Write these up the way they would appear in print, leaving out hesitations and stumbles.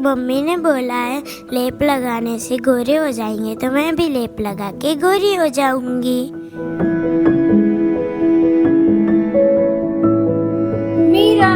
Mummy ने बोला है लेप लगाने से गोरे हो जाएंगे, तो मैं भी लेप लगा के गोरी हो जाऊंगी। मीरा,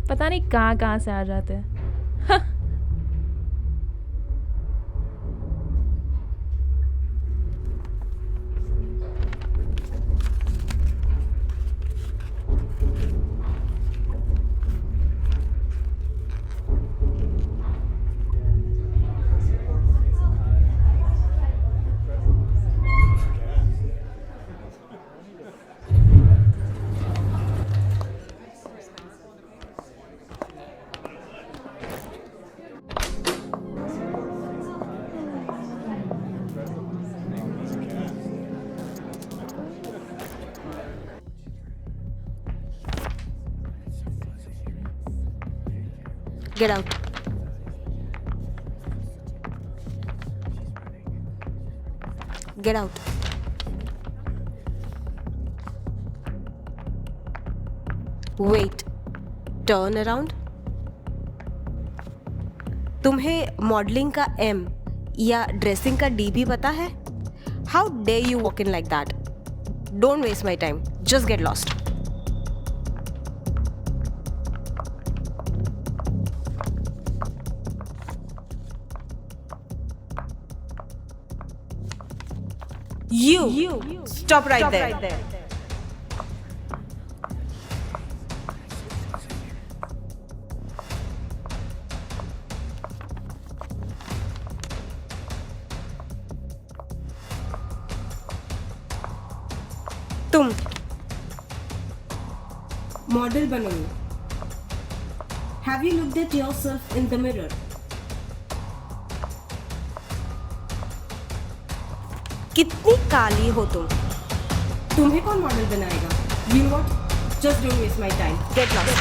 पता नहीं कहाँ से आ जाते हैं। Get out. Get out. Wait. Turn around. तुम्हें मॉडलिंग का M या ड्रेसिंग का D भी पता है? How dare you walk in like that? Don't waste my time. Just get lost. You. Stop right there. तुम मॉडल बनोगे। Have you looked at yourself in the mirror? कितनी काली हो तुम? तुम्हें कौन मॉडल बनाएगा? You know what? Just don't waste my time. Get lost.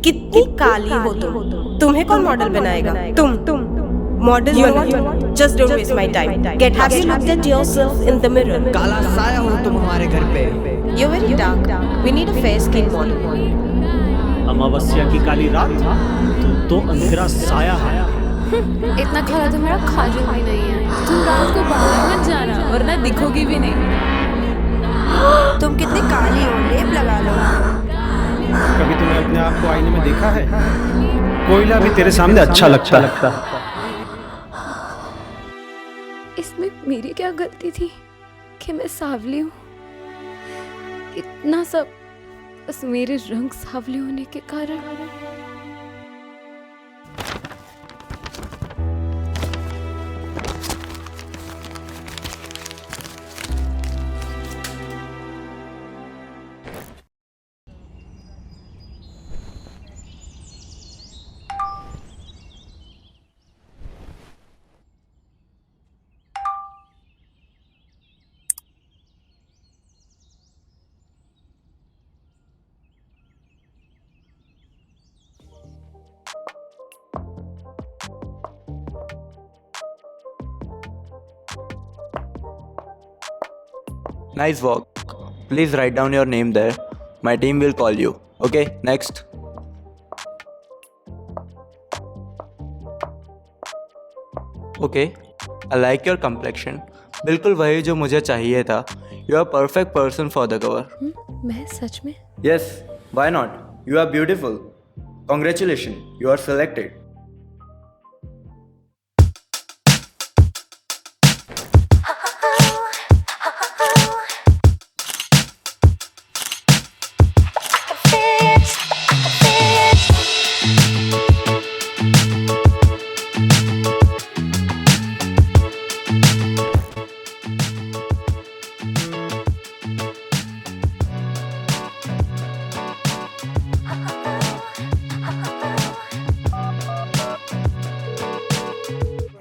कितनी काली हो तुम? तुम्हें कौन मॉडल बनाएगा? तुम मॉडल बनो। Just don't waste my time. Get lost. Have you looked at yourself in the mirror? काला साया हो तुम हमारे घर पे। You're very dark. We need a fair skin model. अमावस्या की काली रात तो अंधेरा साया है। इतना काला तो मेरा खाजू भी नहीं है। तुम रात को बाहर मत जाना वरना दिखोगी भी नहीं। तुम कितनी काली हो, लेप लगा लो। कभी तुमने अपने आप को आईने में देखा है? कोयला भी तेरे सामने अच्छा लगता। इसमें मेरी क्या गलती थी? कि मैं सांवली हूँ, इतना सब बस मेरे रंग सांवले होने के कारण। Nice work. Please write down your name there. My team will call you. Okay, next. Okay, I like your complexion. बिल्कुल वही जो मुझे चाहिए था. You are perfect person for the cover. मैं सच में? Yes, why not? You are beautiful. Congratulations, you are selected.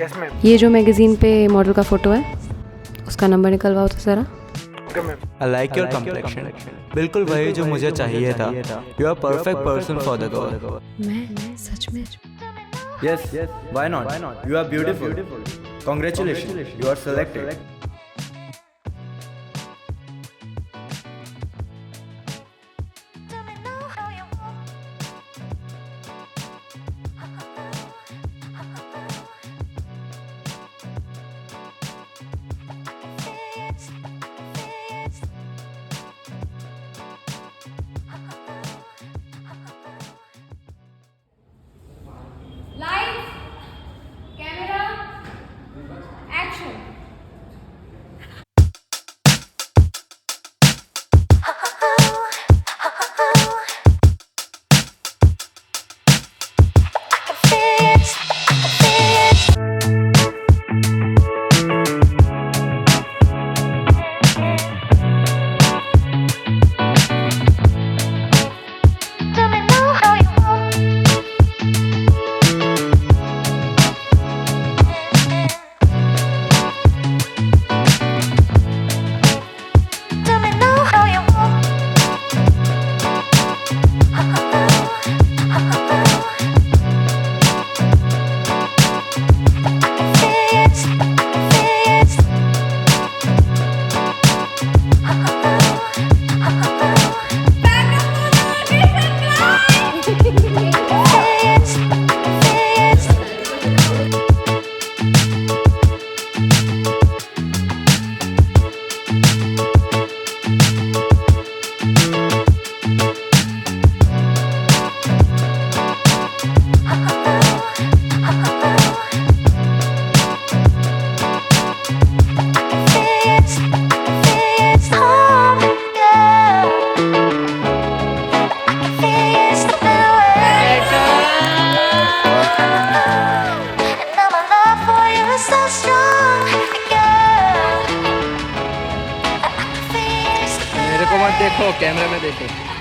Yes ma'am. ये जो मैगजीन पे मॉडल का फोटो है, उसका नंबर निकलवाओ तो जरा। I like your complexion. बिल्कुल वही जो मुझे चाहिए था. You are perfect person for the cover. मैं सच में? Yes, why not? You are beautiful. Congratulations, you are selected. मेरे को मत देखो, कैमरे में देखो।